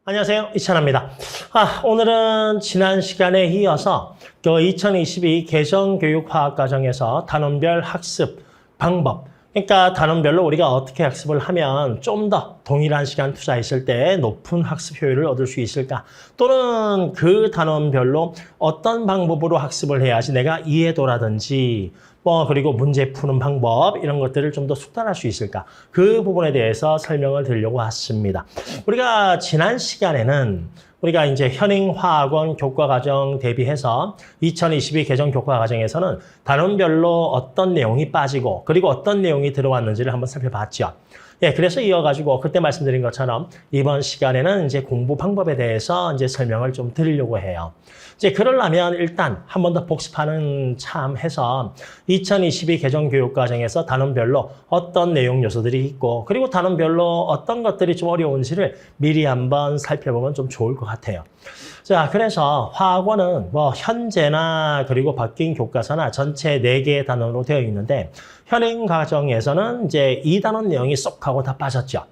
안녕하세요. 이찬아입니다. 오늘은 지난 시간에 이어서 2022 개정교육화학과정에서 단원별 학습 방법, 그러니까 단원별로 우리가 어떻게 학습을 하면 좀 더 동일한 시간 투자했을 때 높은 학습 효율을 얻을 수 있을까? 또는 그 단원별로 어떤 방법으로 학습을 해야지 내가 이해도라든지 그리고 문제 푸는 방법 이런 것들을 좀 더 숙달할 수 있을까? 그 부분에 대해서 설명을 드리려고 왔습니다. 우리가 지난 시간에는 우리가 이제 현행화학원 교과과정 대비해서 2022 개정 교과과정에서는 단원별로 어떤 내용이 빠지고 그리고 어떤 내용이 들어왔는지를 한번 살펴봤죠. 예, 그래서 이어가지고 그때 말씀드린 것처럼 이번 시간에는 이제 공부 방법에 대해서 이제 설명을 좀 드리려고 해요. 이제 그러려면 일단 한 번 더 복습하는 참 해서 2022 개정 교육과정에서 단원별로 어떤 내용 요소들이 있고 그리고 단원별로 어떤 것들이 좀 어려운지를 미리 한번 살펴보면 좀 좋을 것 같아요. 자, 그래서 화학원은 현재나 그리고 바뀐 교과서나 전체 4개의 단원으로 되어 있는데 현행 과정에서는 이제 2단원 내용이 쏙 하고 다 빠졌죠.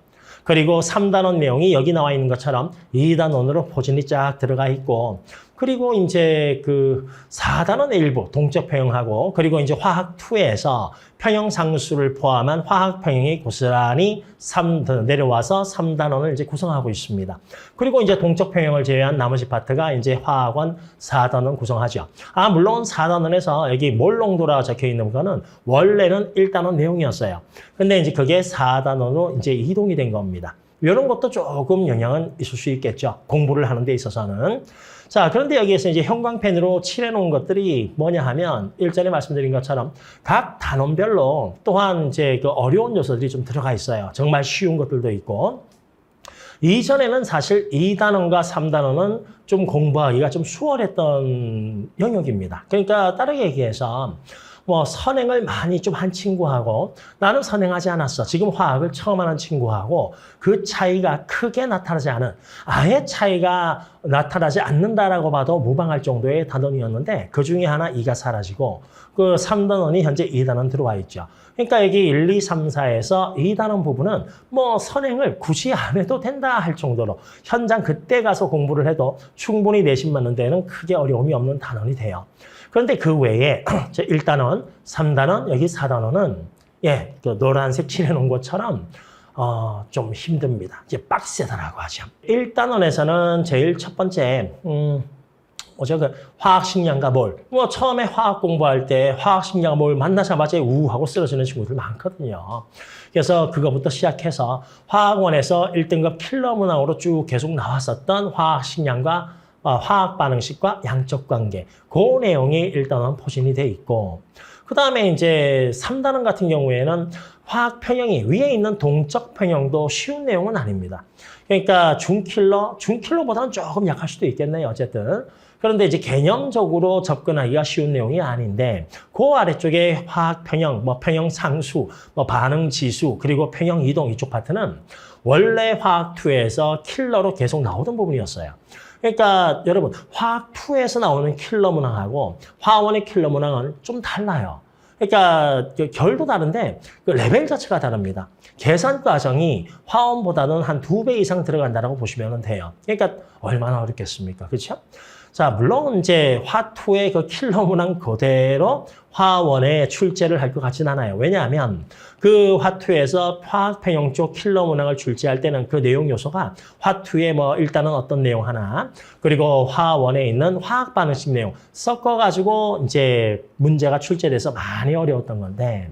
그리고 3단원 내용이 여기 나와 있는 것처럼 2단원으로 포진이 쫙 들어가 있고 그리고 이제 그 4단원의 일부 동적 평형하고 그리고 이제 화학 2에서 평형 상수를 포함한 화학 평형이 고스란히 내려와서 3단원을 이제 구성하고 있습니다. 그리고 이제 동적 평형을 제외한 나머지 파트가 이제 화학원 4단원 구성하죠. 물론 4단원에서 여기 몰롱도라 적혀 있는 거는 원래는 1단원 내용이었어요. 근데 이제 그게 4단원으로 이제 이동이 된 겁니다. 이런 것도 조금 영향은 있을 수 있겠죠. 공부를 하는 데 있어서는. 자, 그런데 여기에서 이제 형광펜으로 칠해놓은 것들이 뭐냐 하면 일전에 말씀드린 것처럼 각 단원별로 또한 이제 그 어려운 요소들이 좀 들어가 있어요. 정말 쉬운 것들도 있고. 이전에는 사실 2단원과 3단원은 좀 공부하기가 좀 수월했던 영역입니다. 그러니까 다르게 얘기해서 선행을 많이 좀 한 친구하고 나는 선행하지 않았어. 지금 화학을 처음 하는 친구하고 그 차이가 크게 나타나지 않은 아예 차이가 나타나지 않는다라고 봐도 무방할 정도의 단원이었는데 그중에 하나 2가 사라지고 그 3단원이 현재 2단원 들어와 있죠. 그러니까 여기 1, 2, 3, 4에서 2단원 부분은 선행을 굳이 안 해도 된다 할 정도로 현장 그때 가서 공부를 해도 충분히 내신 맞는 데는 크게 어려움이 없는 단원이 돼요. 그런데 그 외에 1단원, 3단원, 여기 4단원은 그 노란색 칠해놓은 것처럼 좀 힘듭니다. 이제 빡세다라고 하죠. 1단원에서는 제일 첫 번째 그 화학식량과 몰. 처음에 화학 공부할 때 화학식량과 몰 만나자마자 우하고 쓰러지는 친구들 많거든요. 그래서 그거부터 시작해서 화학원에서 1등급 킬러 문항으로 쭉 계속 나왔었던 화학식량과 화학 반응식과 양적 관계. 그 내용이 1단원 포진이 돼 있고 그 다음에 이제 3단원 같은 경우에는 화학 평형이 위에 있는 동적 평형도 쉬운 내용은 아닙니다. 그러니까 중킬러보다는 조금 약할 수도 있겠네요. 어쨌든. 그런데 이제 개념적으로 접근하기가 쉬운 내용이 아닌데 그 아래쪽에 화학 평형, 평형 상수, 반응 지수, 그리고 평형 이동 이쪽 파트는 원래 화학 2에서 킬러로 계속 나오던 부분이었어요. 그러니까 여러분 화학 2에서 나오는 킬러 문항하고 화원의 킬러 문항은 좀 달라요. 그러니까 결도 다른데 그 레벨 자체가 다릅니다. 계산 과정이 화원보다는 한 2배 이상 들어간다고 보시면 돼요. 그러니까 얼마나 어렵겠습니까? 그렇죠? 자, 물론 이제 화2의 그 킬러 문항 그대로 화원에 출제를 할 것 같진 않아요. 왜냐하면 그 화2에서 화학평형 쪽 킬러 문항을 출제할 때는 그 내용 요소가 화2에 일단은 어떤 내용 하나 그리고 화원에 있는 화학 반응식 내용 섞어가지고 이제 문제가 출제돼서 많이 어려웠던 건데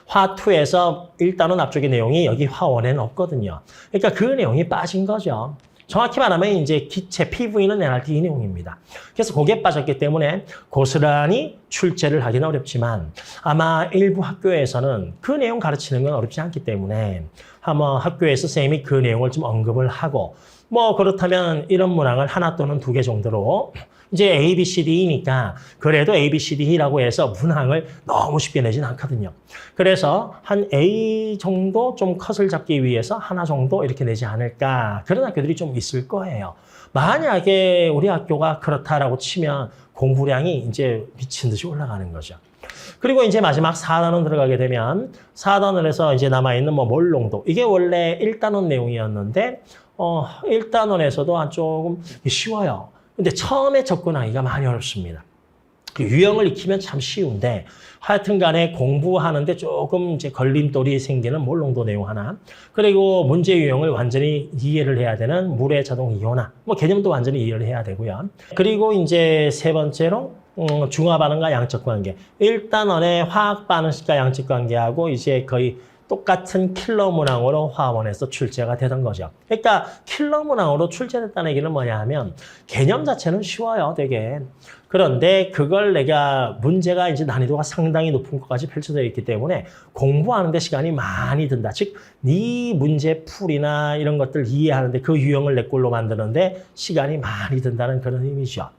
화2에서 일단은 앞쪽의 내용이 여기 화원에는 없거든요. 그러니까 그 내용이 빠진 거죠. 정확히 말하면 이제 기체, PV는 NRT 이 내용입니다. 그래서 그게 빠졌기 때문에 고스란히 출제를 하기는 어렵지만 아마 일부 학교에서는 그 내용 가르치는 건 어렵지 않기 때문에 아마 학교에서 선생님이 그 내용을 좀 언급을 하고 그렇다면 이런 문항을 하나 또는 2개 정도로 이제 A, B, C, D이니까 그래도 A, B, C, D라고 해서 문항을 너무 쉽게 내진 않거든요. 그래서 한 A 정도 좀 컷을 잡기 위해서 하나 정도 이렇게 내지 않을까 그런 학교들이 좀 있을 거예요. 만약에 우리 학교가 그렇다라고 치면 공부량이 이제 미친 듯이 올라가는 거죠. 그리고 이제 마지막 4단원 들어가게 되면 4단원에서 이제 남아있는 몰롱도 이게 원래 1단원 내용이었는데 1단원에서도 조금 쉬워요. 근데 처음에 접근하기가 많이 어렵습니다. 그 유형을 익히면 참 쉬운데 하여튼 간에 공부하는데 조금 이제 걸림돌이 생기는 몰롱도 내용 하나, 그리고 문제 유형을 완전히 이해를 해야 되는 물의 자동 이온화, 뭐 개념도 완전히 이해를 해야 되고요. 그리고 이제 세 번째로 중화 반응과 양적 관계. 1단원의 화학 반응식과 양적 관계하고 이제 거의 똑같은 킬러 문항으로 화원에서 출제가 되던 거죠. 그러니까 킬러 문항으로 출제됐다는 얘기는 뭐냐 하면 개념 자체는 쉬워요, 되게. 그런데 그걸 내가 문제가 이제 난이도가 상당히 높은 것까지 펼쳐져 있기 때문에 공부하는 데 시간이 많이 든다. 즉, 네 문제 풀이나 이런 것들 이해하는데 그 유형을 내 걸로 만드는데 시간이 많이 든다는 그런 의미죠.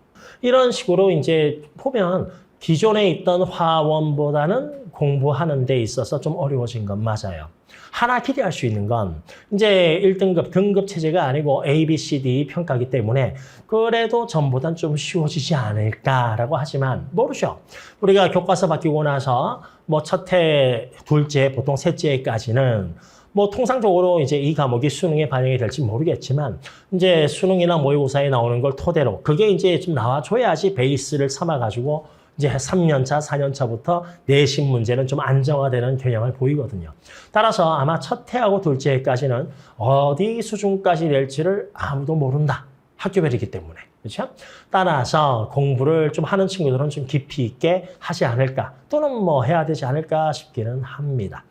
이런 식으로 이제 보면 기존에 있던 화원보다는 공부하는 데 있어서 좀 어려워진 건 맞아요. 하나 기대할 수 있는 건 이제 1등급 등급 체제가 아니고 A, B, C, D 평가이기 때문에 그래도 전보단 좀 쉬워지지 않을까라고 하지만 모르죠. 우리가 교과서 바뀌고 나서 뭐 첫해, 둘째, 보통 셋째까지는 뭐 통상적으로 이제 이 과목이 수능에 반영이 될지 모르겠지만 이제 수능이나 모의고사에 나오는 걸 토대로 그게 이제 좀 나와줘야지 베이스를 삼아가지고 이제 3년차, 4년차부터 내신 문제는 좀 안정화되는 경향을 보이거든요. 따라서 아마 첫 해하고 둘째 해까지는 어디 수준까지 낼지를 아무도 모른다. 학교별이기 때문에. 그렇죠? 따라서 공부를 좀 하는 친구들은 좀 깊이 있게 하지 않을까, 또는 뭐 해야 되지 않을까 싶기는 합니다.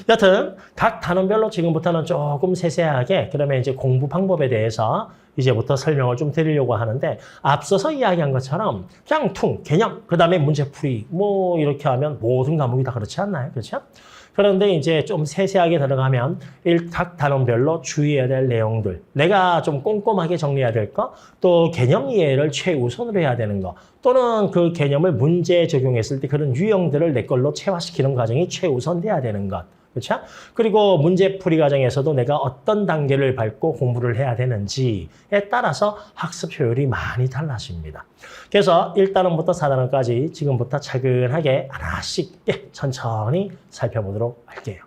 여튼 각 단원별로 지금부터는 조금 세세하게 그러면 이제 공부 방법에 대해서 이제부터 설명을 좀 드리려고 하는데, 앞서서 이야기한 것처럼 그냥 개념, 그 다음에 문제풀이 뭐 이렇게 하면 모든 과목이 다 그렇지 않나요? 그렇죠? 그런데 이제 좀 세세하게 들어가면 각 단원별로 주의해야 될 내용들, 내가 좀 꼼꼼하게 정리해야 될 거, 또 개념 이해를 최우선으로 해야 되는 거, 또는 그 개념을 문제에 적용했을 때 그런 유형들을 내 걸로 체화시키는 과정이 최우선돼야 되는 것. 그렇죠? 그리고 문제풀이 과정에서도 내가 어떤 단계를 밟고 공부를 해야 되는지에 따라서 학습 효율이 많이 달라집니다. 그래서 1단원부터 4단원까지 지금부터 차근하게 하나씩 천천히 살펴보도록 할게요.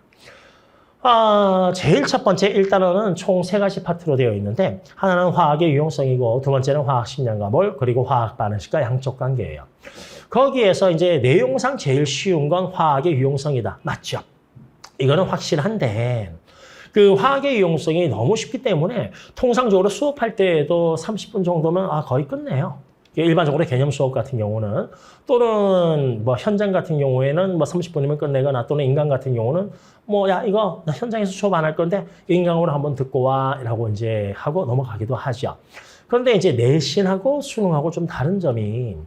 제일 첫 번째 1단원은 총 3가지 파트로 되어 있는데, 하나는 화학의 유용성이고 두 번째는 화학 식량과 몰, 그리고 화학 반응식과 양적 관계예요. 거기에서 이제 내용상 제일 쉬운 건 화학의 유용성이다. 맞죠? 이거는 확실한데 그 화학의 유용성이 너무 쉽기 때문에 통상적으로 수업할 때에도 30분 정도면 거의 끝내요. 일반적으로 개념 수업 같은 경우는, 또는 뭐 현장 같은 경우에는 뭐 30분이면 끝내거나, 또는 인강 같은 경우는 뭐 야 이거 나 현장에서 수업 안 할 건데 인강으로 한번 듣고 와라고 이제 하고 넘어가기도 하죠. 그런데 이제 내신하고 수능하고 좀 다른 점이,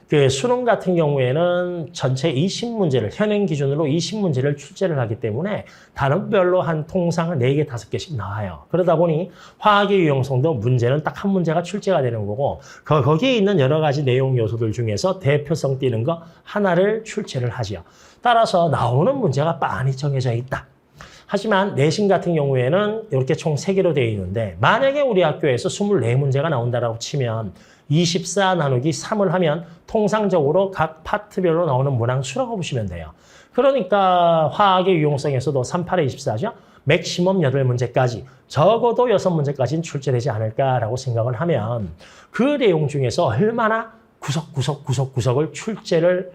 그 수능 같은 경우에는 전체 20문제를 현행 기준으로 20문제를 출제를 하기 때문에 단원별로 한 통상 4개, 5개씩 나와요. 그러다 보니 화학의 유용성도 문제는 딱 한 문제가 출제가 되는 거고, 거기에 있는 여러 가지 내용 요소들 중에서 대표성 띄는 거 하나를 출제를 하죠. 따라서 나오는 문제가 빤히 정해져 있다. 하지만 내신 같은 경우에는 이렇게 총 3개로 되어 있는데, 만약에 우리 학교에서 24문제가 나온다라고 치면 24 나누기 3을 하면 통상적으로 각 파트별로 나오는 문항 수라고 보시면 돼요. 그러니까 화학의 유용성에서도 3, 8에 24죠. 맥시멈 8문제까지, 적어도 6문제까지는 출제되지 않을까라고 생각을 하면 그 내용 중에서 얼마나 구석구석을 출제를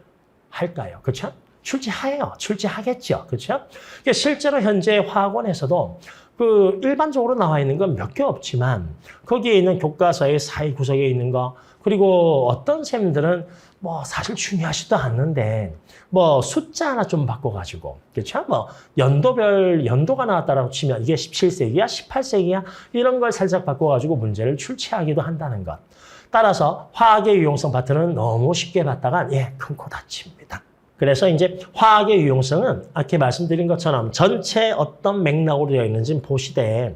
할까요? 그렇죠? 출제해요. 출제하겠죠. 그렇죠? 실제로 현재 화학원에서도 그 일반적으로 나와 있는 건 몇 개 없지만 거기에 있는 교과서의 사이 구석에 있는 거, 그리고 어떤 쌤들은 뭐 사실 중요하지도 않는데 뭐 숫자 하나 좀 바꿔가지고, 그렇죠? 뭐 연도별 연도가 나왔다라고 치면 이게 17세기야, 18세기야 이런 걸 살짝 바꿔가지고 문제를 출제하기도 한다는 것. 따라서 화학의 유용성 파트는 너무 쉽게 봤다간 큰 코 다칩니다. 그래서 이제 화학의 유용성은 이렇게 말씀드린 것처럼 전체 어떤 맥락으로 되어 있는지 보시되,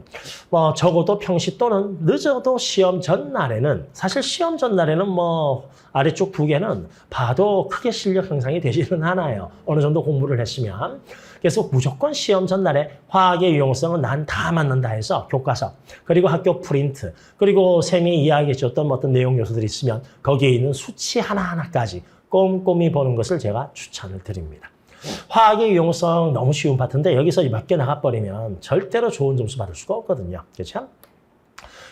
뭐 적어도 평시 또는 늦어도 시험 전날에는, 사실 시험 전날에는 뭐 아래쪽 2개는 봐도 크게 실력 향상이 되지는 않아요. 어느 정도 공부를 했으면. 그래서 무조건 시험 전날에 화학의 유용성은 난 다 맞는다 해서 교과서, 그리고 학교 프린트, 그리고 쌤이 이야기해 줬던 어떤 내용 요소들이 있으면 거기에 있는 수치 하나하나까지 꼼꼼히 보는 것을 제가 추천을 드립니다. 화학의 유용성 너무 쉬운 파트인데 여기서 몇 개 나가버리면 절대로 좋은 점수 받을 수가 없거든요. 그렇죠?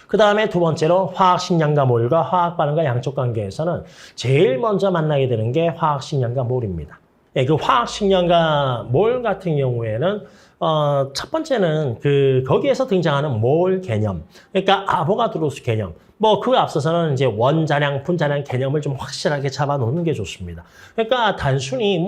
그 다음에 두 번째로 화학식량과 몰과 화학 반응과 양적 관계에서는 제일 먼저 만나게 되는 게 화학식량과 몰입니다. 예, 그 화학식량과 몰 같은 경우에는 첫 번째는 거기에서 등장하는 몰 개념, 그러니까 아보가드로스 개념. 뭐 그 앞서서는 이제 원자량, 분자량 개념을 좀 확실하게 잡아놓는 게 좋습니다. 그러니까 단순히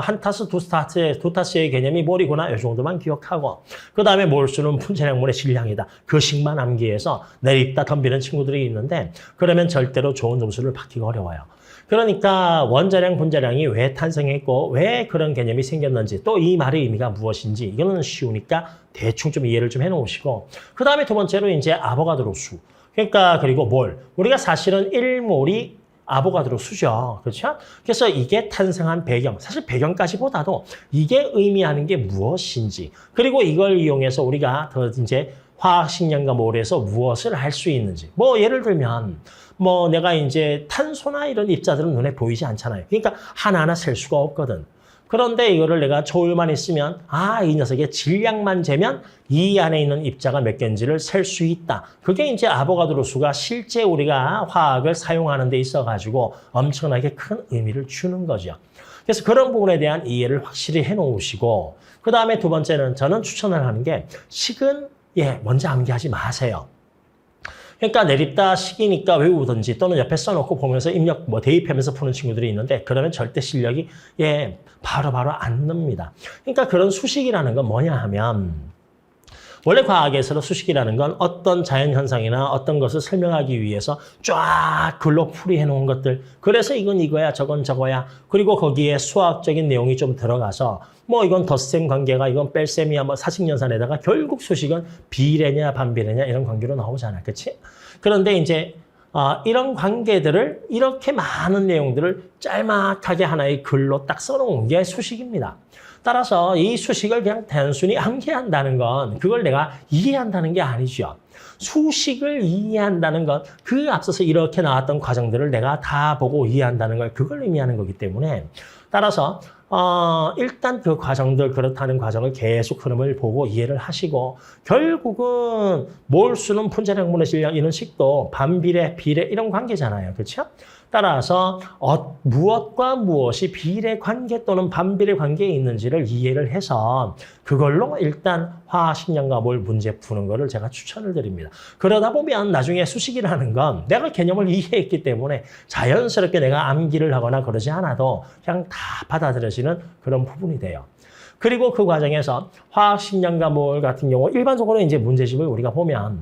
한 타스, 두 타스의 개념이 몰이구나 이 정도만 기억하고 그 다음에 몰수는 분자량분의 질량이다. 그 식만 암기해서 내립다 덤비는 친구들이 있는데 그러면 절대로 좋은 점수를 받기가 어려워요. 그러니까 원자량, 분자량이 왜 탄생했고 왜 그런 개념이 생겼는지 또 이 말의 의미가 무엇인지 이거는 쉬우니까 대충 좀 이해를 좀 해놓으시고 그 다음에 두 번째로 이제 아보가드로 수. 그러니까 그리고 몰. 우리가 사실은 1몰이 아보가드로 수죠. 그렇죠? 그래서 이게 탄생한 배경, 사실 배경까지보다도 이게 의미하는 게 무엇인지 그리고 이걸 이용해서 우리가 더 이제 화학식량과 몰에서 무엇을 할 수 있는지. 뭐 예를 들면 내가 이제 탄소나 이런 입자들은 눈에 보이지 않잖아요. 그러니까 하나하나 셀 수가 없거든. 그런데 이거를 내가 저울만 있으면 이 녀석의 질량만 재면 이 안에 있는 입자가 몇 개인지를 셀 수 있다. 그게 이제 아보가드로 수가 실제 우리가 화학을 사용하는 데 있어가지고 엄청나게 큰 의미를 주는 거죠. 그래서 그런 부분에 대한 이해를 확실히 해놓으시고 그 다음에 두 번째는 저는 추천을 하는 게 식은 먼저 암기하지 마세요. 그러니까 내립다 식이니까 외우든지 또는 옆에 써놓고 보면서 입력 대입하면서 푸는 친구들이 있는데 그러면 절대 실력이 바로바로 안 납니다. 그러니까 그런 수식이라는 건 뭐냐 하면 원래 과학에서는 수식이라는 건 어떤 자연현상이나 어떤 것을 설명하기 위해서 쫙 글로 풀이해 놓은 것들. 그래서 이건 이거야, 저건 저거야. 그리고 거기에 수학적인 내용이 좀 들어가서 이건 덧셈 관계가 이건 뺄셈이야 사식연산에다가 결국 수식은 비례냐 반비례냐 이런 관계로 나오잖아. 그렇지? 그런데 이제 이런 관계들을 이렇게 많은 내용들을 짤막하게 하나의 글로 딱 써놓은 게 수식입니다. 따라서 이 수식을 그냥 단순히 암기한다는 건 그걸 내가 이해한다는 게 아니죠. 수식을 이해한다는 건 그 앞서서 이렇게 나왔던 과정들을 내가 다 보고 이해한다는 걸 그걸 의미하는 거기 때문에 따라서 일단 그 과정들 그렇다는 과정을 계속 흐름을 보고 이해를 하시고 결국은 몰수는 분자량분의 질량 이런 식도 반비례, 비례 이런 관계잖아요. 그렇죠? 따라서 무엇과 무엇이 비례 관계 또는 반비례 관계에 있는지를 이해를 해서 그걸로 일단 화학식량과 몰 문제 푸는 거를 제가 추천을 드립니다. 그러다 보면 나중에 수식이라는 건 내가 개념을 이해했기 때문에 자연스럽게 내가 암기를 하거나 그러지 않아도 그냥 다 받아들여지는 그런 부분이 돼요. 그리고 그 과정에서 화학식량과 몰 같은 경우 일반적으로 이제 문제집을 우리가 보면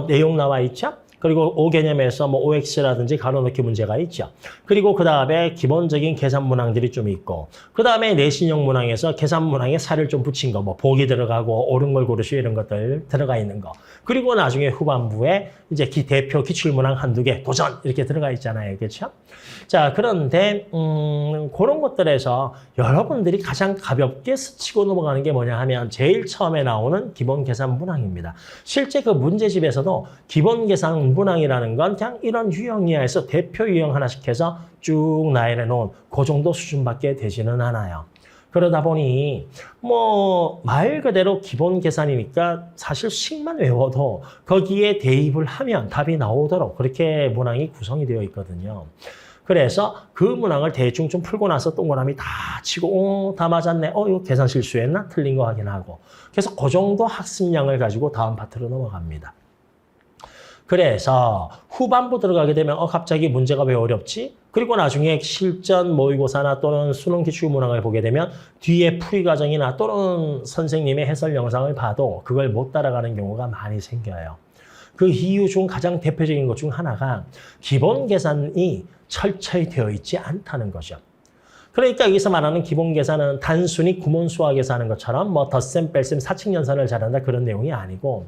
내용 나와 있죠? 그리고 O 개념에서 OX라든지 가로넣기 문제가 있죠. 그리고 그 다음에 기본적인 계산 문항들이 좀 있고, 그 다음에 내신형 문항에서 계산 문항에 살을 좀 붙인 거, 보기 들어가고 옳은 걸 고르시오 이런 것들 들어가 있는 거. 그리고 나중에 후반부에 이제 대표 기출 문항 한두 개, 도전 이렇게 들어가 있잖아요. 그렇죠? 자, 그런데 그런 것들에서 여러분들이 가장 가볍게 스치고 넘어가는 게 뭐냐 하면 제일 처음에 나오는 기본 계산 문항입니다. 실제 그 문제집에서도 기본 계산 문항이라는 건 그냥 이런 유형 이하에서 대표 유형 하나씩 해서 쭉 나열해 놓은 그 정도 수준밖에 되지는 않아요. 그러다 보니 말 그대로 기본 계산이니까 사실 식만 외워도 거기에 대입을 하면 답이 나오도록 그렇게 문항이 구성이 되어 있거든요. 그래서 그 문항을 대충 좀 풀고 나서 동그라미 다 치고 다 맞았네. 이거 계산 실수했나? 틀린 거 확인하고. 그래서 그 정도 학습량을 가지고 다음 파트로 넘어갑니다. 그래서 후반부 들어가게 되면 갑자기 문제가 왜 어렵지? 그리고 나중에 실전 모의고사나 또는 수능 기출 문항을 보게 되면 뒤에 풀이 과정이나 또는 선생님의 해설 영상을 봐도 그걸 못 따라가는 경우가 많이 생겨요. 그 이유 중 가장 대표적인 것 중 하나가 기본 계산이 철저히 되어 있지 않다는 거죠. 그러니까 여기서 말하는 기본 계산은 단순히 구문 수학에서 하는 것처럼 덧셈, 뺄셈, 사칙연산을 잘한다 그런 내용이 아니고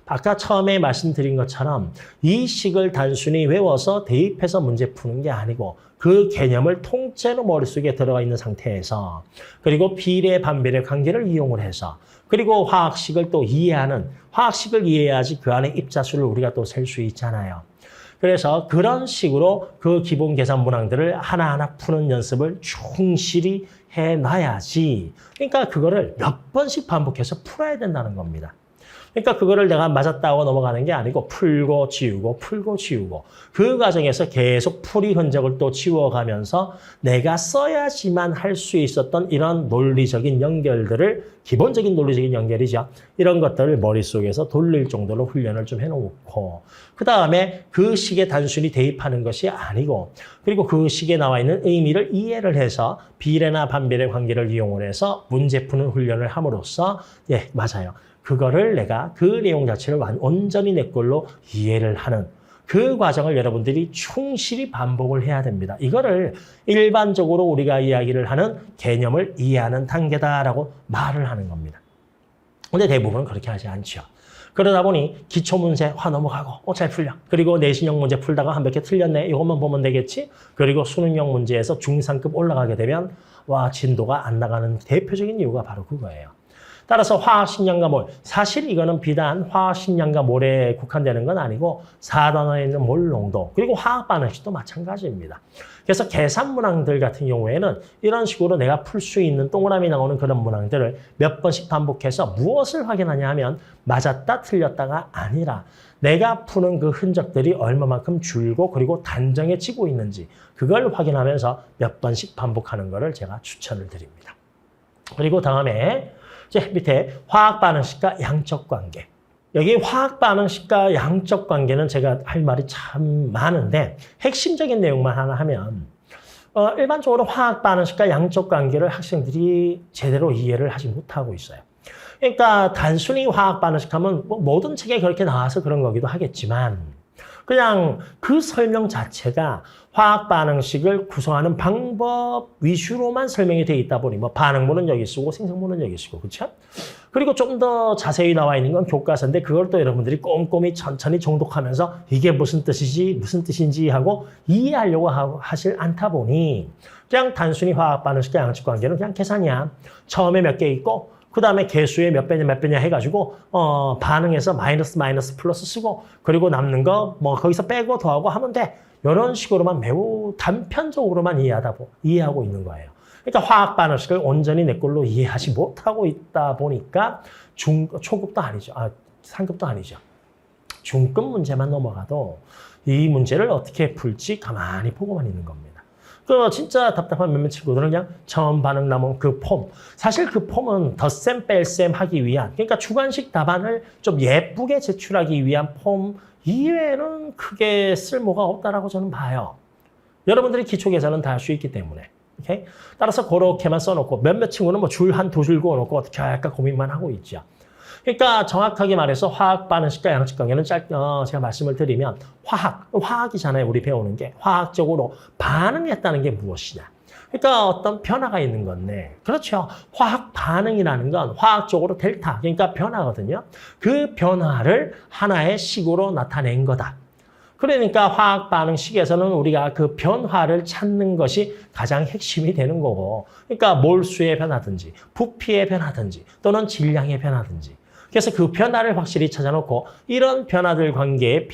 아까 처음에 말씀드린 것처럼 이 식을 단순히 외워서 대입해서 문제 푸는 게 아니고 그 개념을 통째로 머릿속에 들어가 있는 상태에서 그리고 비례, 반비례 관계를 이용을 해서 그리고 화학식을 또 이해하는 화학식을 이해해야지 그 안에 입자수를 우리가 또 셀 수 있잖아요. 그래서 그런 식으로 그 기본 계산 문항들을 하나하나 푸는 연습을 충실히 해놔야지. 그러니까 그거를 몇 번씩 반복해서 풀어야 된다는 겁니다. 그러니까 그거를 내가 맞았다고 넘어가는 게 아니고 풀고 지우고 풀고 지우고 그 과정에서 계속 풀이 흔적을 또 지워가면서 내가 써야지만 할 수 있었던 이런 논리적인 연결들을 기본적인 논리적인 연결이죠. 이런 것들을 머릿속에서 돌릴 정도로 훈련을 좀 해놓고 그다음에 그 식에 단순히 대입하는 것이 아니고 그리고 그 식에 나와 있는 의미를 이해를 해서 비례나 반비례 관계를 이용을 해서 문제 푸는 훈련을 함으로써 예, 맞아요. 그거를 내가 그 내용 자체를 온전히 내 걸로 이해를 하는 그 과정을 여러분들이 충실히 반복을 해야 됩니다. 이거를 일반적으로 우리가 이야기를 하는 개념을 이해하는 단계다라고 말을 하는 겁니다. 근데 대부분은 그렇게 하지 않죠. 그러다 보니 기초문제 넘어가고 잘 풀려. 그리고 내신형 문제 풀다가 한 몇 개 틀렸네. 이것만 보면 되겠지. 그리고 수능형 문제에서 중상급 올라가게 되면 와 진도가 안 나가는 대표적인 이유가 바로 그거예요. 따라서 화학식량과 몰, 사실 이거는 비단 화학식량과 몰에 국한되는 건 아니고 4단원에 있는 몰 농도, 그리고 화학 반응식도 마찬가지입니다. 그래서 계산 문항들 같은 경우에는 이런 식으로 내가 풀 수 있는 동그라미 나오는 그런 문항들을 몇 번씩 반복해서 무엇을 확인하냐 하면 맞았다 틀렸다가 아니라 내가 푸는 그 흔적들이 얼마만큼 줄고 그리고 단정해지고 있는지 그걸 확인하면서 몇 번씩 반복하는 것을 제가 추천을 드립니다. 그리고 다음에 이제 밑에 화학 반응식과 양적 관계. 여기 화학 반응식과 양적 관계는 제가 할 말이 참 많은데 핵심적인 내용만 하나 하면 일반적으로 화학 반응식과 양적 관계를 학생들이 제대로 이해를 하지 못하고 있어요. 그러니까 단순히 화학 반응식 하면 모든 책에 그렇게 나와서 그런 거기도 하겠지만 그냥 그 설명 자체가 화학 반응식을 구성하는 방법 위주로만 설명이 돼 있다 보니 뭐 반응문은 여기 쓰고 생성문은 여기 쓰고 그렇죠? 그리고 좀 더 자세히 나와 있는 건 교과서인데 그걸 또 여러분들이 꼼꼼히 천천히 정독하면서 이게 무슨 뜻이지 무슨 뜻인지 하고 이해하려고 하실 않다 보니 그냥 단순히 화학 반응식과 양적 관계는 그냥 계산이야. 처음에 몇 개 있고 그 다음에 개수에 몇 배냐 해가지고 반응해서 마이너스 플러스 쓰고 그리고 남는 거 뭐 거기서 빼고 더하고 하면 돼. 이런 식으로만 매우 단편적으로만 이해하고 있는 거예요. 그러니까 화학 반응식을 온전히 내 걸로 이해하지 못하고 있다 보니까 초급도 아니죠. 상급도 아니죠. 중급 문제만 넘어가도 이 문제를 어떻게 풀지 가만히 보고만 있는 겁니다. 그 진짜 답답한 몇몇 친구들은 그냥 처음 반응 남은 그 폼. 사실 그 폼은 덧셈 뺄셈 하기 위한 그러니까 주관식 답안을 좀 예쁘게 제출하기 위한 폼 이외에는 크게 쓸모가 없다라고 저는 봐요. 여러분들이 기초 계산은 다 할 수 있기 때문에. 오케이? 따라서 그렇게만 써놓고 몇몇 친구는 뭐 줄 한 두 줄 그어놓고 어떻게 할까 고민만 하고 있죠. 그러니까 정확하게 말해서 화학 반응식과 양적 관계는 제가 말씀을 드리면 화학이잖아요. 우리 배우는 게. 화학적으로 반응했다는 게 무엇이냐. 그러니까 어떤 변화가 있는 건데 그렇죠. 화학 반응이라는 건 화학적으로 델타, 그러니까 변화거든요. 그 변화를 하나의 식으로 나타낸 거다. 그러니까 화학 반응식에서는 우리가 그 변화를 찾는 것이 가장 핵심이 되는 거고 그러니까 몰수의 변화든지 부피의 변화든지 또는 질량의 변화든지 그래서 그 변화를 확실히 찾아놓고 이런 변화들 관계에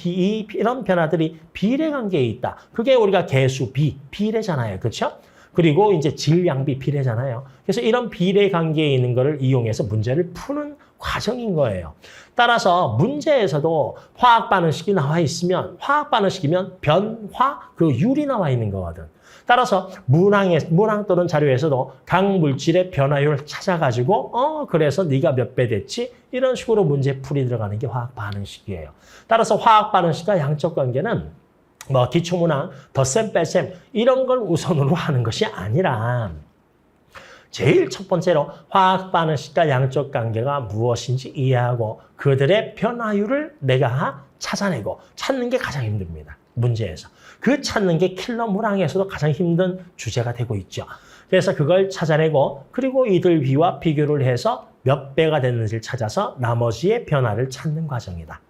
이런 변화들이 비례 관계에 있다. 그게 우리가 개수 비례잖아요. 그렇죠? 그리고 이제 질량비 비례잖아요. 그래서 이런 비례 관계에 있는 거를 이용해서 문제를 푸는 과정인 거예요. 따라서 문제에서도 화학 반응식이 나와 있으면 화학 반응식이면 변화 그 율이 나와 있는 거거든. 따라서 문항 또는 자료에서도 각 물질의 변화율을 찾아가지고 그래서 네가 몇 배 됐지? 이런 식으로 문제 풀이 들어가는 게 화학 반응식이에요. 따라서 화학 반응식과 양적 관계는 뭐 기초문항, 덧셈, 뺄셈 이런 걸 우선으로 하는 것이 아니라 제일 첫 번째로 화학 반응식과 양적 관계가 무엇인지 이해하고 그들의 변화율을 내가 찾아내고 찾는 게 가장 힘듭니다. 문제에서. 그 찾는 게 킬러 문항에서도 가장 힘든 주제가 되고 있죠. 그래서 그걸 찾아내고 그리고 이들 비와 비교를 해서 몇 배가 됐는지를 찾아서 나머지의 변화를 찾는 과정이다.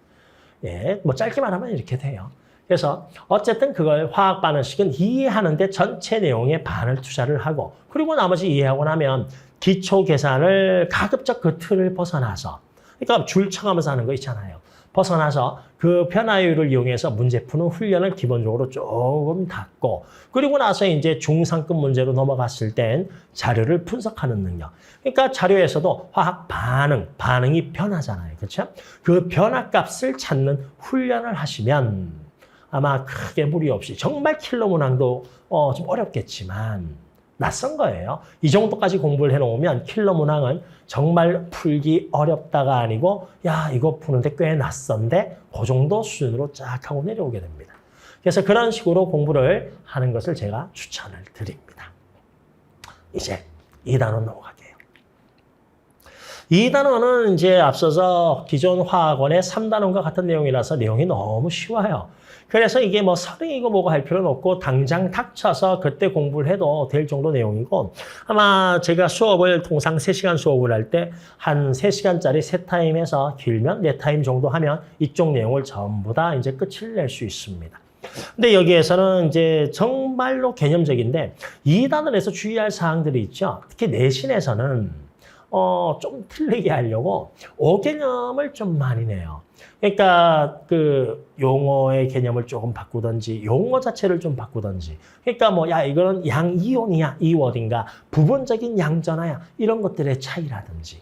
예, 뭐 짧게 말하면 이렇게 돼요. 그래서 어쨌든 그걸 화학 반응식은 이해하는데 전체 내용에 반을 투자를 하고 그리고 나머지 이해하고 나면 기초 계산을 가급적 그 틀을 벗어나서 그러니까 줄 쳐가면서 하는 거 있잖아요. 벗어나서 그 변화율을 이용해서 문제 푸는 훈련을 기본적으로 조금 닫고 그리고 나서 이제 중상급 문제로 넘어갔을 땐 자료를 분석하는 능력. 그러니까 자료에서도 화학 반응이 변하잖아요. 그렇죠? 그 변화값을 찾는 훈련을 하시면 아마 크게 무리 없이 정말 킬러 문항도 좀 어렵겠지만 낯선 거예요. 이 정도까지 공부를 해놓으면 킬러 문항은 정말 풀기 어렵다가 아니고 야 이거 푸는데 꽤 낯선데 그 정도 수준으로 쫙 하고 내려오게 됩니다. 그래서 그런 식으로 공부를 하는 것을 제가 추천을 드립니다. 이제 2단원 넘어갈게요. 2단원은 이제 앞서서 기존 화학원의 3단원과 같은 내용이라서 내용이 너무 쉬워요. 그래서 이게 뭐 서능이고 뭐고 할 필요는 없고 당장 닥쳐서 그때 공부를 해도 될 정도 내용이고 아마 제가 수업을 통상 3시간 수업을 할 때 한 3시간짜리 3타임에서 길면 4타임 정도 하면 이쪽 내용을 전부 다 이제 끝을 낼 수 있습니다. 근데 여기에서는 이제 정말로 개념적인데 2단원에서 주의할 사항들이 있죠. 특히 내신에서는 좀 틀리게 하려고 5개념을 좀 많이 내요. 그러니까 그 용어의 개념을 조금 바꾸든지 용어 자체를 좀 바꾸든지 그러니까 뭐 야 이거는 양이온이야 이원인가 부분적인 양전하야 이런 것들의 차이라든지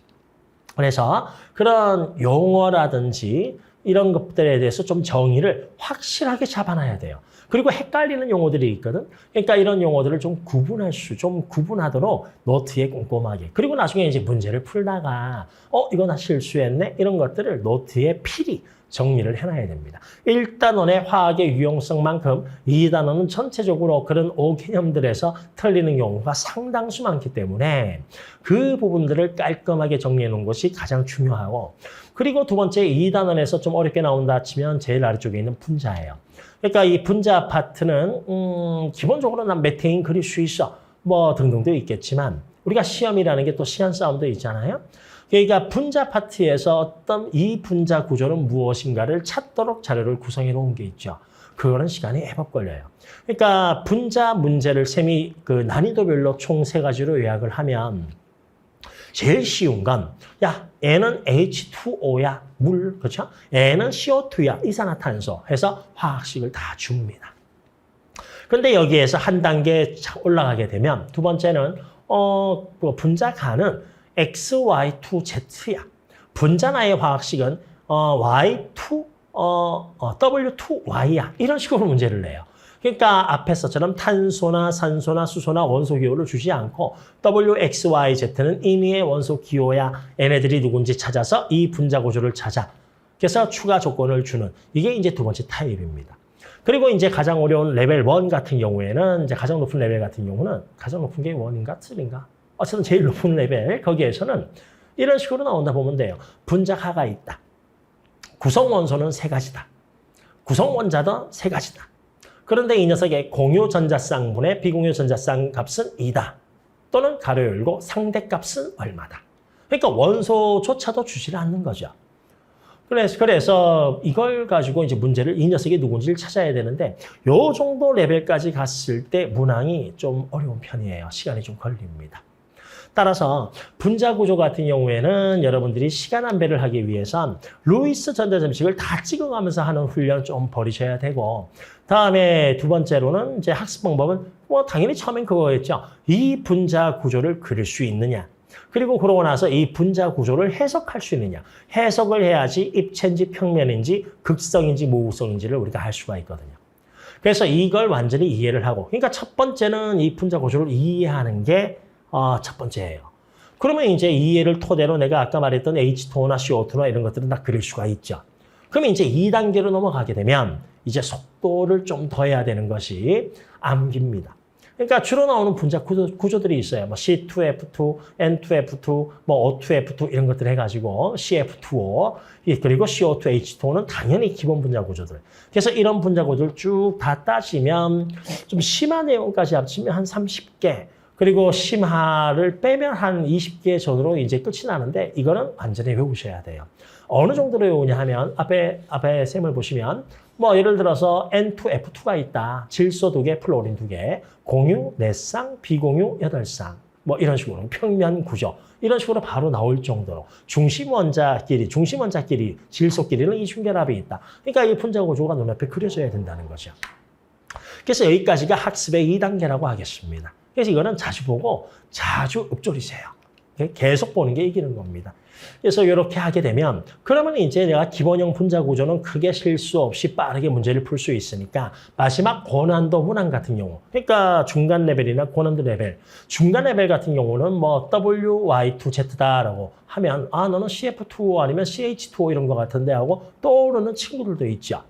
그래서 그런 용어라든지 이런 것들에 대해서 좀 정의를 확실하게 잡아놔야 돼요. 그리고 헷갈리는 용어들이 있거든. 그러니까 이런 용어들을 좀 구분하도록 노트에 꼼꼼하게. 그리고 나중에 이제 문제를 풀다가 이거 나 실수했네? 이런 것들을 노트에 필히 정리를 해놔야 됩니다. 1단원의 화학의 유용성만큼 2단원은 전체적으로 그런 5개념들에서 틀리는 경우가 상당수 많기 때문에 그 부분들을 깔끔하게 정리해 놓은 것이 가장 중요하고 그리고 두 번째 2단원에서 좀 어렵게 나온다 치면 제일 아래쪽에 있는 분자예요. 그러니까 이 분자 파트는 기본적으로 난 메테인 그릴 수 있어 뭐 등등도 있겠지만 우리가 시험이라는 게 또 시한 싸움도 있잖아요. 그러니까 분자 파트에서 어떤 이 분자 구조는 무엇인가를 찾도록 자료를 구성해 놓은 게 있죠. 그거는 시간이 애법 걸려요. 그러니까 분자 문제를 그 난이도별로 총 3가지로 요약을 하면 제일 쉬운 건 야, N은 H2O야, 물, 그렇죠? N은 CO2야, 이산화탄소 해서 화학식을 다 줍니다. 그런데 여기에서 한 단계 올라가게 되면 두 번째는 분자가는 XY2Z야. 분자나의 화학식은 W2Y야. 이런 식으로 문제를 내요. 그러니까 앞에서처럼 탄소나 산소나 수소나 원소 기호를 주지 않고 WXYZ는 임의의 원소 기호야. 얘네들이 누군지 찾아서 이 분자 구조를 찾아. 그래서 추가 조건을 주는 이게 이제 두 번째 타입입니다. 그리고 이제 가장 어려운 레벨 1 같은 경우에는 이제 가장 높은 레벨 같은 경우는 가장 높은 게 1인가 2인가? 어쨌든 제일 높은 레벨 거기에서는 이런 식으로 나온다 보면 돼요. 분자가가 있다. 구성 원소는 3가지다. 구성 원자도 3가지다. 그런데 이 녀석의 공유 전자쌍분의 비공유 전자쌍 값은 2다. 또는 가로 열고 상대값은 얼마다. 그러니까 원소조차도 주지를 않는 거죠. 그래서 이걸 가지고 이제 문제를 이 녀석이 누군지를 찾아야 되는데 요 정도 레벨까지 갔을 때 문항이 좀 어려운 편이에요. 시간이 좀 걸립니다. 따라서 분자 구조 같은 경우에는 여러분들이 시간 안배를 하기 위해선 루이스 전자점식을 다 찍어가면서 하는 훈련 좀 버리셔야 되고 다음에 두 번째로는 이제 학습 방법은 뭐 당연히 처음엔 그거였죠. 이 분자 구조를 그릴 수 있느냐. 그리고 그러고 나서 이 분자 구조를 해석할 수 있느냐. 해석을 해야지 입체인지 평면인지 극성인지 무극성인지를 우리가 알 수가 있거든요. 그래서 이걸 완전히 이해를 하고 그러니까 첫 번째는 이 분자 구조를 이해하는 게 첫 번째예요. 그러면 이제 이해를 토대로 내가 아까 말했던 H2O나 CO2나 이런 것들은 다 그릴 수가 있죠. 그러면 이제 2단계로 넘어가게 되면 이제 속도를 좀 더 해야 되는 것이 암기입니다. 그러니까 주로 나오는 분자 구조들이 있어요. 뭐 C2F2, N2F2, 뭐 O2F2 이런 것들 해가지고 CF2O 그리고 CO2H2O는 당연히 기본 분자 구조들. 그래서 이런 분자 구조를 쭉 다 따지면 좀 심한 내용까지 합치면 한 30개. 그리고 심하를 빼면 한 20개 전으로 이제 끝이 나는데 이거는 완전히 외우셔야 돼요. 어느 정도로 외우냐 하면 앞에 셈을 보시면 뭐 예를 들어서 N2F2가 있다. 질소 2개, 플로린 2개, 공유 4쌍, 비공유 8쌍. 뭐 이런 식으로 평면 구조 이런 식으로 바로 나올 정도로 중심원자끼리 질소끼리는 이중결합이 있다. 그러니까 이 분자 구조가 눈앞에 그려져야 된다는 거죠. 그래서 여기까지가 학습의 2단계라고 하겠습니다. 그래서 이거는 자주 보고 자주 읊조리세요. 계속 보는 게 이기는 겁니다. 그래서 이렇게 하게 되면 그러면 이제 내가 기본형 분자 구조는 크게 실수 없이 빠르게 문제를 풀 수 있으니까 마지막 고난도 문항 같은 경우 그러니까 중간 레벨이나 고난도 레벨 중간 레벨 같은 경우는 뭐 WY2Z다라고 하면 아 너는 CF2O 아니면 CH2O 이런 거 같은데 하고 떠오르는 친구들도 있죠.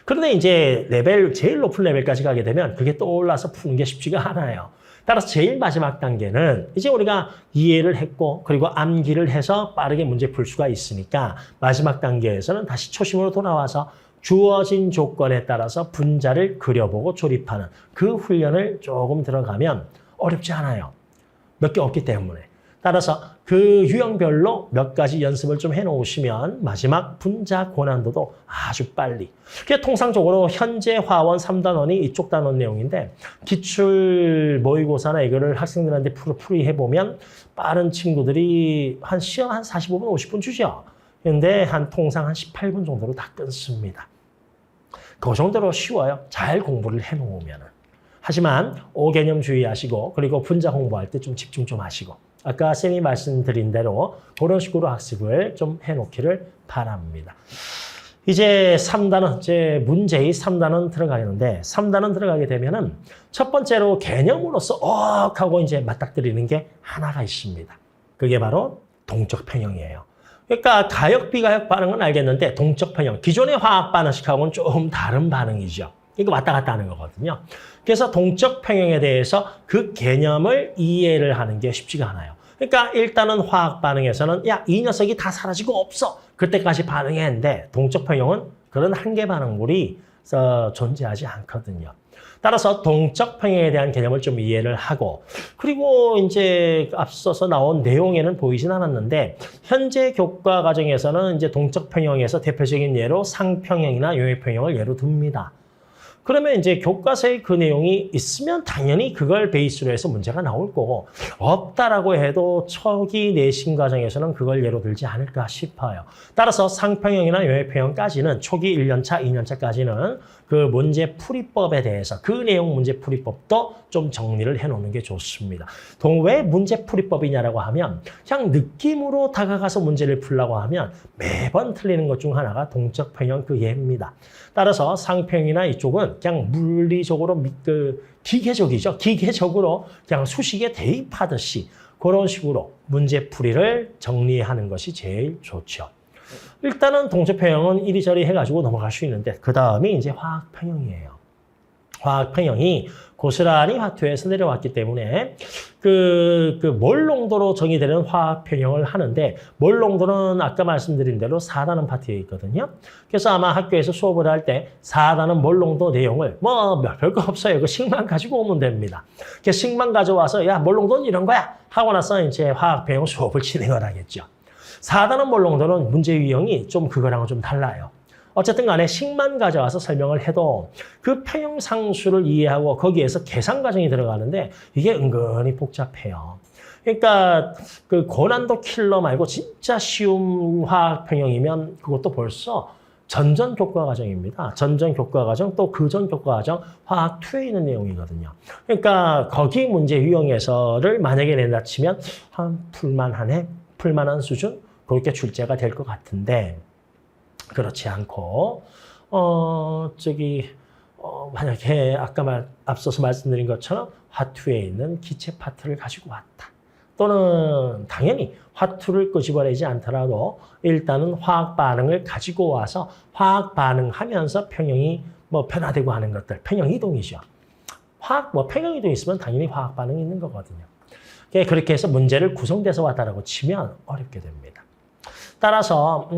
그런데 이제 레벨 제일 높은 레벨까지 가게 되면 그게 떠올라서 푸는 게 쉽지가 않아요. 따라서 제일 마지막 단계는 이제 우리가 이해를 했고 그리고 암기를 해서 빠르게 문제 풀 수가 있으니까 마지막 단계에서는 다시 초심으로 돌아와서 주어진 조건에 따라서 분자를 그려보고 조립하는 그 훈련을 조금 들어가면 어렵지 않아요. 몇 개 없기 때문에. 따라서 그 유형별로 몇 가지 연습을 좀 해놓으시면 마지막 분자 고난도도 아주 빨리. 그게 통상적으로 현재 화원 3단원이 이쪽 단원 내용인데 기출 모의고사나 이거를 학생들한테 풀이해보면 빠른 친구들이 한 시험 한 45분, 50분 주죠. 근데 통상 한 18분 정도로 다 끊습니다. 그 정도로 쉬워요. 잘 공부를 해놓으면. 하지만 오개념 주의하시고 그리고 분자 공부할 때 좀 집중 좀 하시고 아까 쌤이 말씀드린 대로 그런 식으로 학습을 좀 해놓기를 바랍니다. 이제 3단원, 이제 문제의 3단원 들어가는데 3단원 들어가게 되면은 첫 번째로 개념으로서 하고 이제 맞닥뜨리는 게 하나가 있습니다. 그게 바로 동적 평형이에요. 그러니까 가역, 비가역 반응은 알겠는데 동적 평형, 기존의 화학 반응식하고는 좀 다른 반응이죠. 이거 왔다 갔다 하는 거거든요. 그래서 동적 평형에 대해서 그 개념을 이해를 하는 게 쉽지가 않아요. 그러니까 일단은 화학 반응에서는 야, 이 녀석이 다 사라지고 없어. 그때까지 반응했는데 동적 평형은 그런 한계 반응물이 존재하지 않거든요. 따라서 동적 평형에 대한 개념을 좀 이해를 하고 그리고 이제 앞서서 나온 내용에는 보이진 않았는데 현재 교과 과정에서는 이제 동적 평형에서 대표적인 예로 상평형이나 용해평형을 예로 듭니다. 그러면 이제 교과서에 그 내용이 있으면 당연히 그걸 베이스로 해서 문제가 나올 거고 없다라고 해도 초기 내신 과정에서는 그걸 예로 들지 않을까 싶어요. 따라서 상평형이나 용해평형까지는 초기 1년차, 2년차까지는 그 문제 풀이법에 대해서 그 내용 문제 풀이법도 좀 정리를 해놓는 게 좋습니다. 왜 문제 풀이법이냐라고 하면 그냥 느낌으로 다가가서 문제를 풀려고 하면 매번 틀리는 것 중 하나가 동적 평형 그 예입니다. 따라서 상평이나 이쪽은 그냥 물리적으로 기계적이죠. 기계적으로 그냥 수식에 대입하듯이 그런 식으로 문제풀이를 정리하는 것이 제일 좋죠. 일단은 동적평형은 이리저리 해가지고 넘어갈 수 있는데 그 다음이 이제 화학평형이에요. 화학평형이 고스란히 화투에서 내려왔기 때문에 몰 농도로 정의되는 화학평형을 하는데 몰 농도는 아까 말씀드린 대로 4단원 파트에 있거든요. 그래서 아마 학교에서 수업을 할 때 4단원 몰 농도 내용을 별거 없어요. 그 식만 가지고 오면 됩니다. 그래서 식만 가져와서 야, 몰 농도는 이런 거야 하고 나서 이제 화학평형 수업을 진행을 하겠죠. 4단원 몰 농도는 문제 유형이 좀 그거랑은 좀 달라요. 어쨌든 간에 식만 가져와서 설명을 해도 그 평형 상수를 이해하고 거기에서 계산 과정이 들어가는데 이게 은근히 복잡해요. 그러니까 그 고난도 킬러 말고 진짜 쉬운 화학 평형이면 그것도 벌써 전전 교과 과정입니다. 전전 교과 과정 또 그전 교과 과정 화학 2에 있는 내용이거든요. 그러니까 거기 문제 유형에서를 만약에 낸다 치면 한 풀만한 수준 그렇게 출제가 될 것 같은데 그렇지 않고 만약에 아까 앞서서 말씀드린 것처럼 화투에 있는 기체 파트를 가지고 왔다. 또는 당연히 화투를 끄집어내지 않더라도 일단은 화학 반응을 가지고 와서 화학 반응하면서 평형이 변화되고 하는 것들, 평형 이동이죠. 평형 이동 있으면 당연히 화학 반응이 있는 거거든요. 그렇게 해서 문제를 구성돼서 왔다라고 치면 어렵게 됩니다. 따라서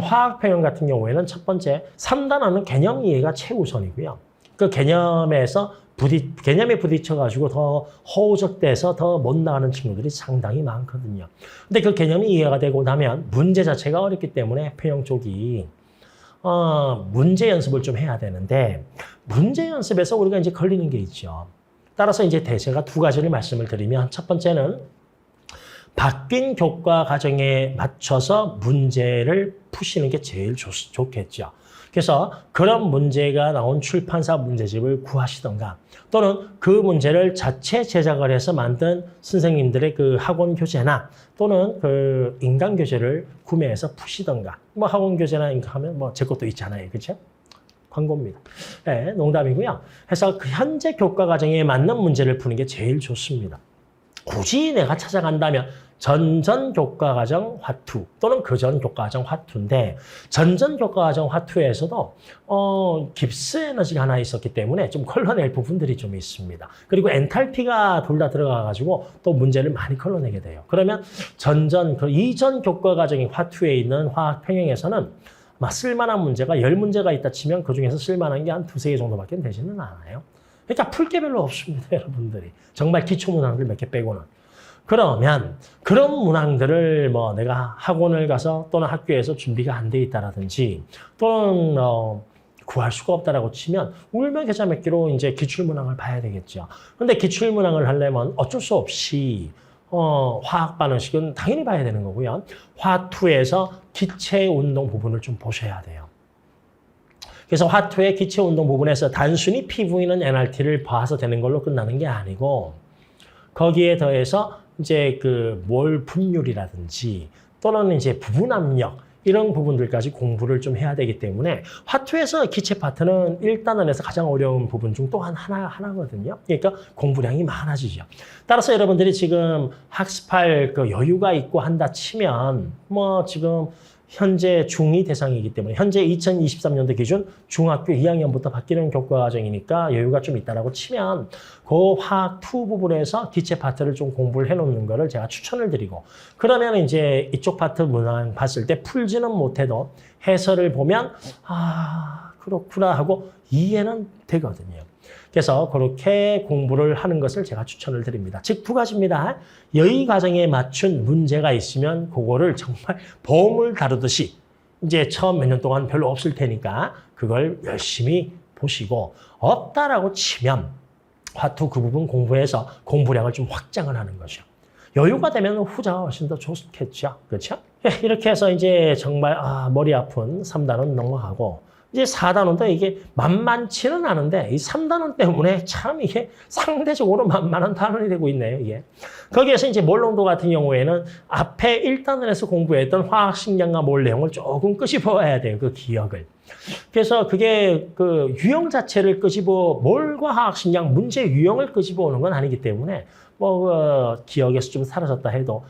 화학평형 같은 경우에는 첫 번째 3단원은 개념 이해가 최우선이고요. 그 개념에 부딪혀가지고 더 허우적대서 더 못 나가는 친구들이 상당히 많거든요. 근데 그 개념이 이해가 되고 나면 문제 자체가 어렵기 때문에 평형 쪽이 문제 연습을 좀 해야 되는데 문제 연습에서 우리가 이제 걸리는 게 있죠. 따라서 이제 제가 두 가지를 말씀을 드리면 첫 번째는 바뀐 교과 과정에 맞춰서 문제를 푸시는 게 제일 좋겠죠. 그래서 그런 문제가 나온 출판사 문제집을 구하시던가 또는 그 문제를 자체 제작을 해서 만든 선생님들의 그 학원 교재나 또는 그 인강 교재를 구매해서 푸시던가 뭐 학원 교재나 인강 하면 뭐 제 것도 있잖아요. 그렇죠? 광고입니다. 네, 농담이고요. 그래서 그 현재 교과 과정에 맞는 문제를 푸는 게 제일 좋습니다. 굳이 내가 찾아간다면 전전 교과과정 화투 또는 그전 교과과정 화투인데 전전 교과과정 화투에서도 깁스 에너지가 하나 있었기 때문에 좀 걸러낼 부분들이 좀 있습니다. 그리고 엔탈피가 둘 다 들어가가지고 또 문제를 많이 걸러내게 돼요. 그러면 그 이전 교과과정의 화투에 있는 화학 평형에서는 쓸만한 문제가 10문제가 있다 치면 그중에서 쓸만한 게 한 2-3개 정도밖에 되지는 않아요. 그러니까 풀 게 별로 없습니다, 여러분들이. 정말 기초 문항들 몇 개 빼고는. 그러면 그런 문항들을 뭐 내가 학원을 가서 또는 학교에서 준비가 안 돼 있다라든지 또는 구할 수가 없다라고 치면 울며 겨자 먹기로 이제 기출문항을 봐야 되겠죠. 근데 기출문항을 하려면 어쩔 수 없이 화학 반응식은 당연히 봐야 되는 거고요. 화투에서 기체 운동 부분을 좀 보셔야 돼요. 그래서 화투의 기체 운동 부분에서 단순히 PV는 NRT를 봐서 되는 걸로 끝나는 게 아니고 거기에 더해서 이제 그 몰 분율이라든지 또는 이제 부분 압력 이런 부분들까지 공부를 좀 해야 되기 때문에 화투에서 기체 파트는 1단원에서 가장 어려운 부분 중 또한 하나거든요. 그러니까 공부량이 많아지죠. 따라서 여러분들이 지금 학습할 그 여유가 있고 한다 치면 뭐 지금 현재 중2 대상이기 때문에 현재 2023년도 기준 중학교 2학년부터 바뀌는 교과 과정이니까 여유가 좀 있다라고 치면 그 화학 2 부분에서 기체 파트를 좀 공부를 해놓는 거를 제가 추천을 드리고 그러면 이제 이쪽 파트 문항 봤을 때 풀지는 못해도 해설을 보면 그렇구나 하고 이해는 되거든요. 그래서 그렇게 공부를 하는 것을 제가 추천을 드립니다. 즉 두 가지입니다. 여의 과정에 맞춘 문제가 있으면 그거를 정말 보물 다루듯이 이제 처음 몇 년 동안 별로 없을 테니까 그걸 열심히 보시고 없다라고 치면 화투 그 부분 공부해서 공부량을 좀 확장을 하는 거죠. 여유가 되면 후자가 훨씬 더 좋겠죠. 그렇죠? 이렇게 해서 이제 정말 머리 아픈 3단원 넘어가고 이제 4단원도 이게 만만치는 않은데 이 3단원 때문에 참 이게 상대적으로 만만한 단원이 되고 있네요. 이게. 거기에서 이제 몰농도 같은 경우에는 앞에 1단원에서 공부했던 화학식량과 몰 내용을 조금 끄집어야 돼요. 그 기억을. 그래서 그게 그 유형 자체를 몰과 화학식량 문제 유형을 끄집어오는 건 아니기 때문에 기억에서 좀 사라졌다 해도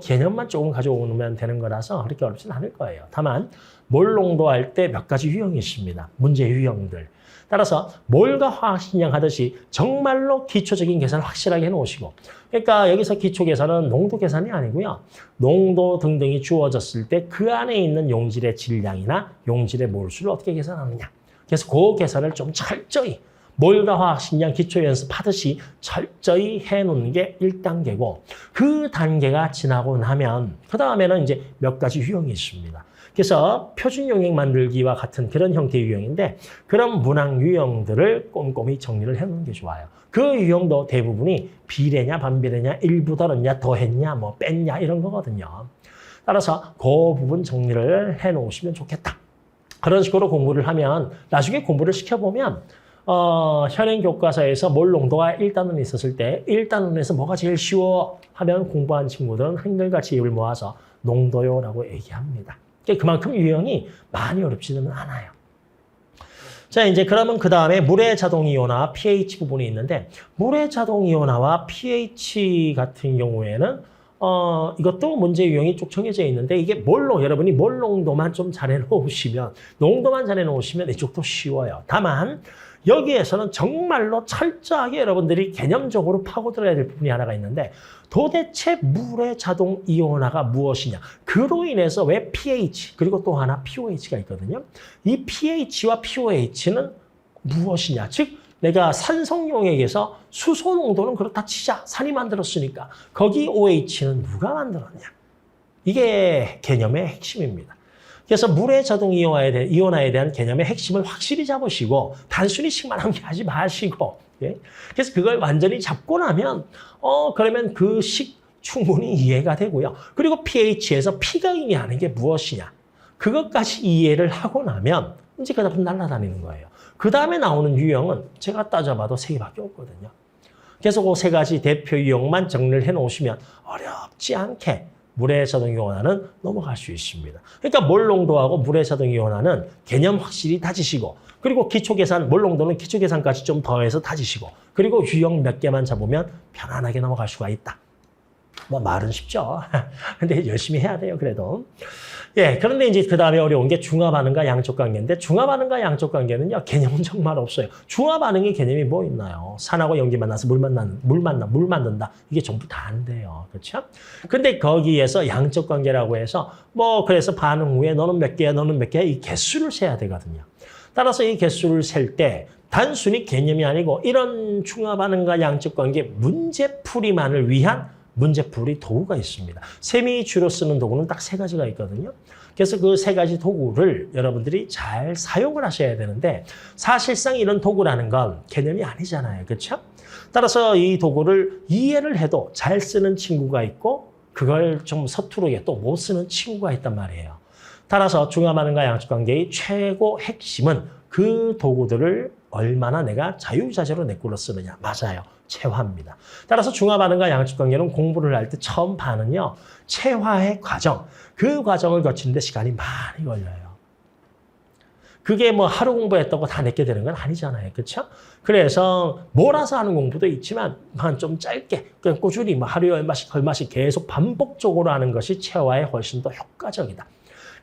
개념만 조금 가져오면 되는 거라서 그렇게 어렵진 않을 거예요. 다만 몰농도 할 때 몇 가지 유형이 있습니다. 문제 유형들. 따라서 몰과 화학식량 하듯이 정말로 기초적인 계산을 확실하게 해놓으시고 그러니까 여기서 기초 계산은 농도 계산이 아니고요. 농도 등등이 주어졌을 때 그 안에 있는 용질의 질량이나 용질의 몰수를 어떻게 계산하느냐. 그래서 그 계산을 좀 철저히 몰과 화학식량 기초 연습하듯이 철저히 해놓는 게 1단계고 그 단계가 지나고 나면 그 다음에는 이제 몇 가지 유형이 있습니다. 그래서 표준 용액 만들기와 같은 그런 형태의 유형인데 그런 문항 유형들을 꼼꼼히 정리를 해놓는 게 좋아요. 그 유형도 대부분이 비례냐 반비례냐 일부 덜었냐 더했냐 뺐냐 이런 거거든요. 따라서 그 부분 정리를 해놓으시면 좋겠다. 그런 식으로 공부를 하면 나중에 공부를 시켜보면 현행 교과서에서 몰 농도가 1단원이 있었을 때 1단원에서 뭐가 제일 쉬워 하면 공부한 친구들은 한결같이 입을 모아서 농도요라고 얘기합니다. 그만큼 유형이 많이 어렵지는 않아요. 자, 이제 그러면 그 다음에 물의 자동이온화 pH 부분이 있는데 물의 자동이온화와 pH 같은 경우에는 이것도 문제 유형이 쭉 정해져 있는데 이게 여러분이 몰 농도만 좀 잘 해놓으시면 농도만 잘 해놓으시면 이쪽도 쉬워요. 다만 여기에서는 정말로 철저하게 여러분들이 개념적으로 파고들어야 될 부분이 하나가 있는데 도대체 물의 자동 이온화가 무엇이냐. 그로 인해서 왜 pH 그리고 또 하나 POH가 있거든요. 이 pH와 POH는 무엇이냐. 즉 내가 산성용액에서 수소 농도는 그렇다 치자. 산이 만들었으니까. 거기 OH는 누가 만들었냐. 이게 개념의 핵심입니다. 그래서 물의 자동 이온화에 대한 개념의 핵심을 확실히 잡으시고 단순히 식만 암기하지 마시고 예? 그래서 그걸 완전히 잡고 나면 그러면 그 식 충분히 이해가 되고요. 그리고 pH에서 P가 의미하는 게 무엇이냐 그것까지 이해를 하고 나면 이제 그 다음 날아다니는 거예요. 그 다음에 나오는 유형은 제가 따져봐도 3개밖에 없거든요. 그래서 그 3가지 대표 유형만 정리를 해놓으시면 어렵지 않게 물의 자동이온화는 넘어갈 수 있습니다. 그러니까 몰농도하고 물의 자동이온화는 개념 확실히 다지시고 그리고 기초계산, 몰농도는 기초계산까지 좀 더해서 다지시고 그리고 유형 몇 개만 잡으면 편안하게 넘어갈 수가 있다. 뭐 말은 쉽죠. 근데 열심히 해야 돼요, 그래도. 예, 그런데 이제 그 다음에 어려운 게 중화 반응과 양적 관계인데 중화 반응과 양적 관계는요, 개념은 정말 없어요. 중화 반응의 개념이 뭐 있나요? 산하고 연기 만나서 물 만든다. 이게 전부 다 안 돼요. 그렇죠? 근데 거기에서 양적 관계라고 해서 뭐 그래서 반응 후에 너는 몇 개야, 너는 몇 개야 이 개수를 세야 되거든요. 따라서 이 개수를 셀 때 단순히 개념이 아니고 이런 중화 반응과 양적 관계 문제풀이만을 위한 문제풀이 도구가 있습니다. 셈이 주로 쓰는 도구는 딱 3가지가 있거든요. 그래서 그 3가지 도구를 여러분들이 잘 사용을 하셔야 되는데 사실상 이런 도구라는 건 개념이 아니잖아요. 그렇죠? 따라서 이 도구를 이해를 해도 잘 쓰는 친구가 있고 그걸 좀 서투르게 또 못 쓰는 친구가 있단 말이에요. 따라서 중화 반응과 양적 관계의 최고 핵심은 그 도구들을 얼마나 내가 자유자재로 내 걸로 쓰느냐. 맞아요. 체화입니다. 따라서 중화 반응과 양적 관계는 공부를 할 때 처음 반은요. 체화의 과정, 그 과정을 거치는데 시간이 많이 걸려요. 그게 뭐 하루 공부했다고 다 내게 되는 건 아니잖아요. 그렇죠? 그래서 몰아서 하는 공부도 있지만 좀 짧게 그냥 꾸준히 뭐 하루에 얼마씩 계속 반복적으로 하는 것이 체화에 훨씬 더 효과적이다.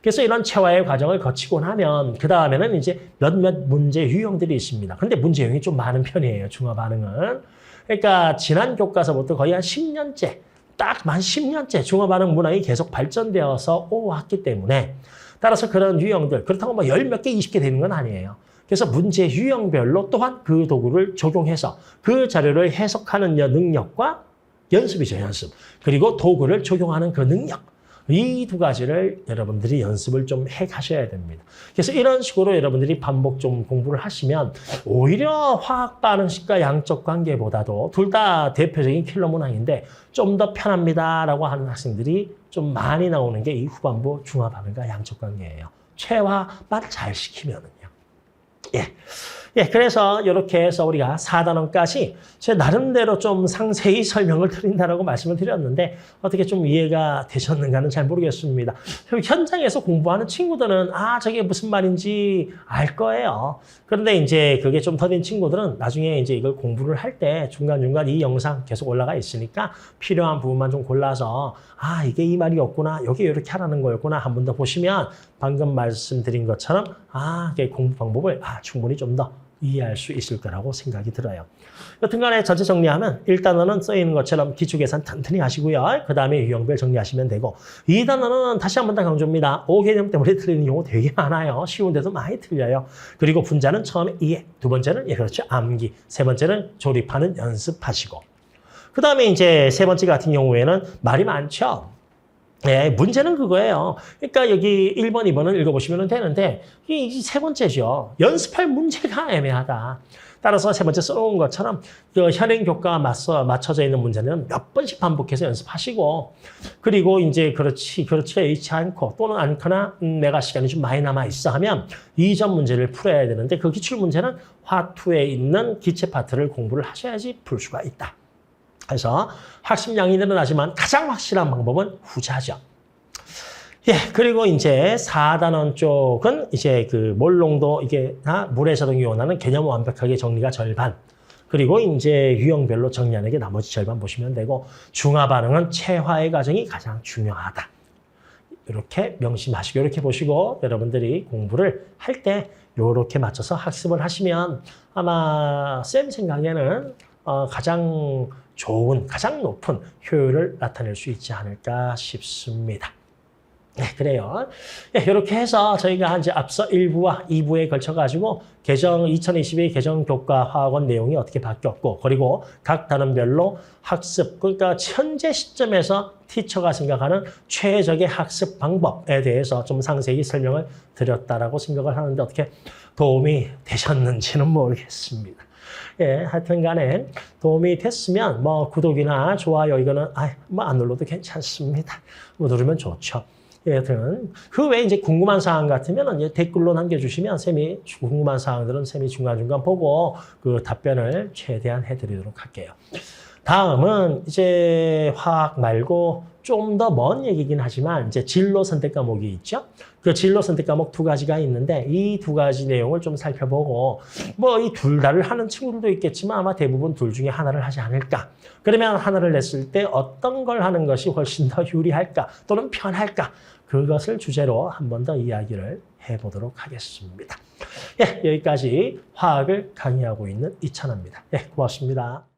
그래서 이런 체화의 과정을 거치고 나면 그 다음에는 이제 몇몇 문제 유형들이 있습니다. 근데 문제 유형이 좀 많은 편이에요. 중화 반응은. 그러니까 지난 교과서부터 거의 한 10년째, 딱 만 10년째 중화 반응 문항이 계속 발전되어서 왔기 때문에 따라서 그런 유형들, 그렇다고 뭐 10몇 개, 20개 되는 건 아니에요. 그래서 문제 유형별로 또한 그 도구를 적용해서 그 자료를 해석하는 능력과 연습이죠, 연습. 그리고 도구를 적용하는 그 능력. 이 2가지를 여러분들이 연습을 좀 해 가셔야 됩니다. 그래서 이런 식으로 여러분들이 반복 좀 공부를 하시면 오히려 화학 반응식과 양적 관계보다도 둘 다 대표적인 킬러 문항인데 좀 더 편합니다라고 하는 학생들이 좀 많이 나오는 게 이 후반부 중화 반응과 양적 관계예요. 체화만 잘 시키면은요. 예, 그래서 이렇게 해서 우리가 4단원까지 제 나름대로 좀 상세히 설명을 드린다라고 말씀을 드렸는데 어떻게 좀 이해가 되셨는가는 잘 모르겠습니다. 현장에서 공부하는 친구들은 저게 무슨 말인지 알 거예요. 그런데 이제 그게 좀 더딘 친구들은 나중에 이제 이걸 공부를 할 때 중간중간 이 영상 계속 올라가 있으니까 필요한 부분만 좀 골라서 이게 이 말이었구나, 여기 이렇게 하라는 거였구나 한 번 더 보시면 방금 말씀드린 것처럼 이게 공부 방법을 충분히 좀 더 이해할 수 있을 거라고 생각이 들어요. 여튼간에 전체 정리하면 1단원은 써있는 것처럼 기초계산 튼튼히 하시고요. 그 다음에 유형별 정리하시면 되고 2단원은 다시 한 번 더 강조입니다. 5개념 때문에 틀리는 경우 되게 많아요. 쉬운데도 많이 틀려요. 그리고 분자는 처음에 이해, 두 번째는 그렇죠, 암기, 세 번째는 조립하는 연습하시고 그 다음에 이제 세 번째 같은 경우에는 말이 많죠. 네, 문제는 그거예요. 그러니까 여기 1번, 2번을 읽어보시면 되는데 이 세 번째죠. 연습할 문제가 애매하다. 따라서 세 번째 써놓은 것처럼 그 현행 교과와 맞춰져 있는 문제는 몇 번씩 반복해서 연습하시고 그리고 이제 그렇지가 있지 않고 또는 않거나 내가 시간이 좀 많이 남아있어 하면 이전 문제를 풀어야 되는데 그 기출문제는 화2에 있는 기체 파트를 공부를 하셔야지 풀 수가 있다. 그래서 학습량이 늘어나지만 가장 확실한 방법은 후자죠. 그리고 이제 4단원 쪽은 이제 그 몰농도 물의 자동이온화는 개념 완벽하게 정리가 절반. 그리고 이제 유형별로 정리하는 게 나머지 절반 보시면 되고 중화 반응은 체화의 과정이 가장 중요하다. 이렇게 명심하시고 이렇게 보시고 여러분들이 공부를 할 때 이렇게 맞춰서 학습을 하시면 아마 쌤 생각에는 가장 좋은, 가장 높은 효율을 나타낼 수 있지 않을까 싶습니다. 네, 그래요. 네, 이렇게 해서 저희가 이제 앞서 1부와 2부에 걸쳐가지고 2022 개정교과학원 내용이 어떻게 바뀌었고, 그리고 각 단원별로 학습, 그러니까 현재 시점에서 티처가 생각하는 최적의 학습 방법에 대해서 좀 상세히 설명을 드렸다라고 생각을 하는데 어떻게 도움이 되셨는지는 모르겠습니다. 예, 하여튼 간에 도움이 됐으면 뭐 구독이나 좋아요 이거는 뭐 안 눌러도 괜찮습니다. 뭐 누르면 좋죠. 여튼 그 외에 이제 궁금한 사항 같으면 이제 댓글로 남겨주시면 쌤이 궁금한 사항들은 쌤이 중간중간 보고 그 답변을 최대한 해드리도록 할게요. 다음은 이제 화학 말고 좀 더 먼 얘기긴 하지만 이제 진로 선택 과목이 있죠. 그 진로 선택 과목 2가지가 있는데 이 2가지 내용을 좀 살펴보고 뭐 이 둘 다를 하는 친구들도 있겠지만 아마 대부분 둘 중에 하나를 하지 않을까. 그러면 하나를 냈을 때 어떤 걸 하는 것이 훨씬 더 유리할까 또는 편할까. 그것을 주제로 한 번 더 이야기를 해보도록 하겠습니다. 예, 여기까지 화학을 강의하고 있는 이찬호입니다. 예, 고맙습니다.